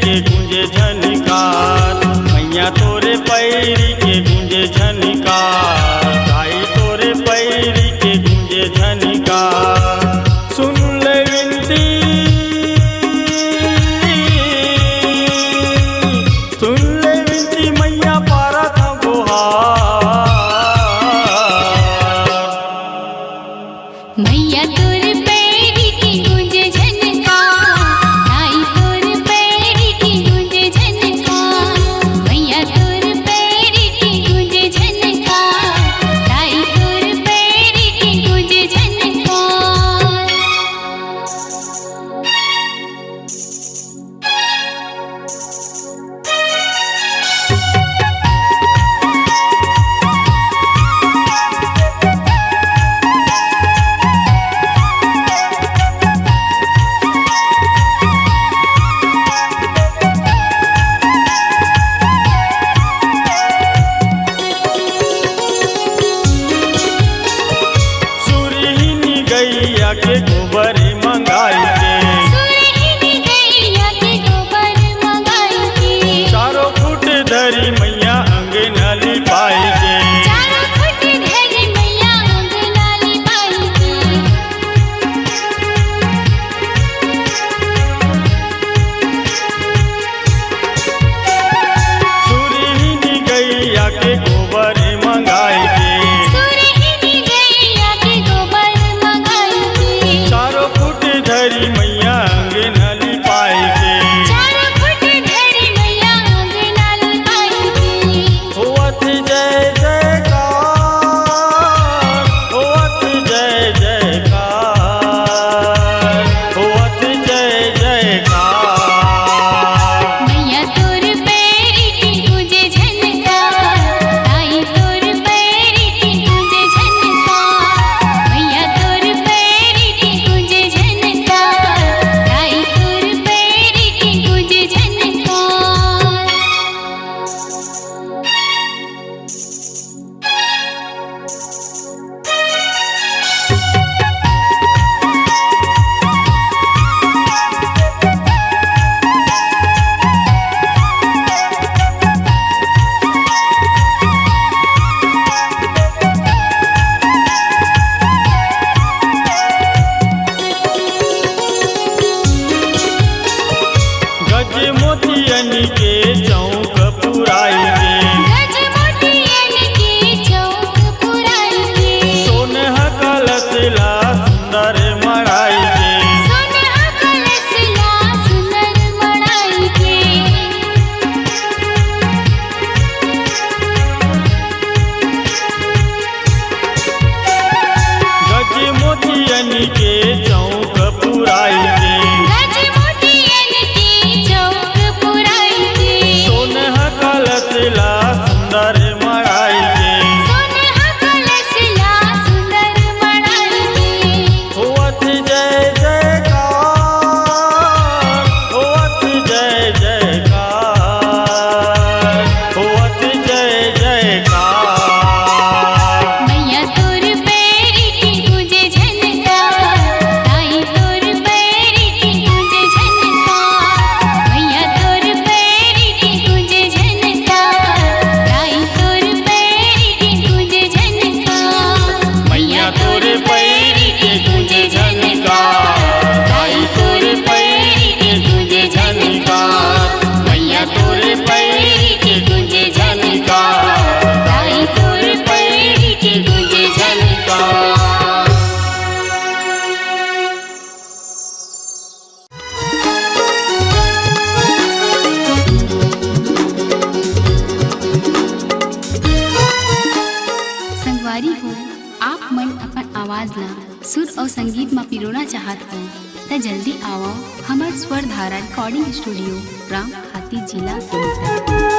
के गूंजे झनकार, मैया तोरे पैरी के गूंजे झनकार, भाई तोरे पैरी के गूंजे झनकार। सुन ले विनती, सुन ले विनती मैया पारा था गुहार। मैया तोर पैरी की गूंजे झनकार, आई तोर पैरी की गूंजे झनकार, मैया तोर पैरी की गूंजे झनकार, आई तोर पैरी की गूंजे झनकार। सुरहिनी गैया के गोबर मंगाई के, सुरहिनी गैया के गोबर मंगाई के, चारों फुट धरी मैया अंगना लिपाई के। चारों फुट धरी मैया अंगना लिपाई के। सुरहिनी गैया के गोबर मंगाई के, सुरहिनी गैया के गोबर मंगाई के, चारों फुट धरी मैया अंगना लिपाई के। चारों फुट धरी मैया अंगना लिपाई के। होवत जय जयकार, होवत जय जयकार, होवत जय जयकार। मैया तोर पैरी की गूंजे झनकार, आई तोर पैरी की गूंजे झनकार, मैया तोर पैरी की गूंजे झनकार, आई तोर पैरी की गूंजे झनकार। गज मोतियन के चौक पुराई के, गज मोतियन की चौक पुराई के, सोनह कलश ला सुंदर मढ़ाई के। सोनहा कलश ला सुंदर मढ़ाई के। गज मोतियन के चौक पुराई के, गज मोतियन की चौक पुराई के, सोनह कलश ला सुंदर मढ़ाई के। सोनहा कलश ला सुंदर मढ़ाई के। होवत जय जयकार, होवत जय जयकार, होवत जय जयकार। मैया तोर पैरी की गूंजे झनकार, आई तोर पैरी की गूंजे झनकार, मैया तोर पैरी की गूंजे झनकार, आई तोर पैरी की गूंजे झनकार, मैया तोरे पैरी के गूंजे झनकार, आई तोरे पैरी के गूंजे झनकार, मैया तोरे पैरी के गूंजे झनकार, आई तोरे पैरी के गूंजे झनकार। संगवारी हो, आप मन अपन आवाज ला सुर और संगीत में पिरोना चाहत हो त जल्दी आओ हमार स्वर धारा रिकॉर्डिंग स्टूडियो राम खाती जिला के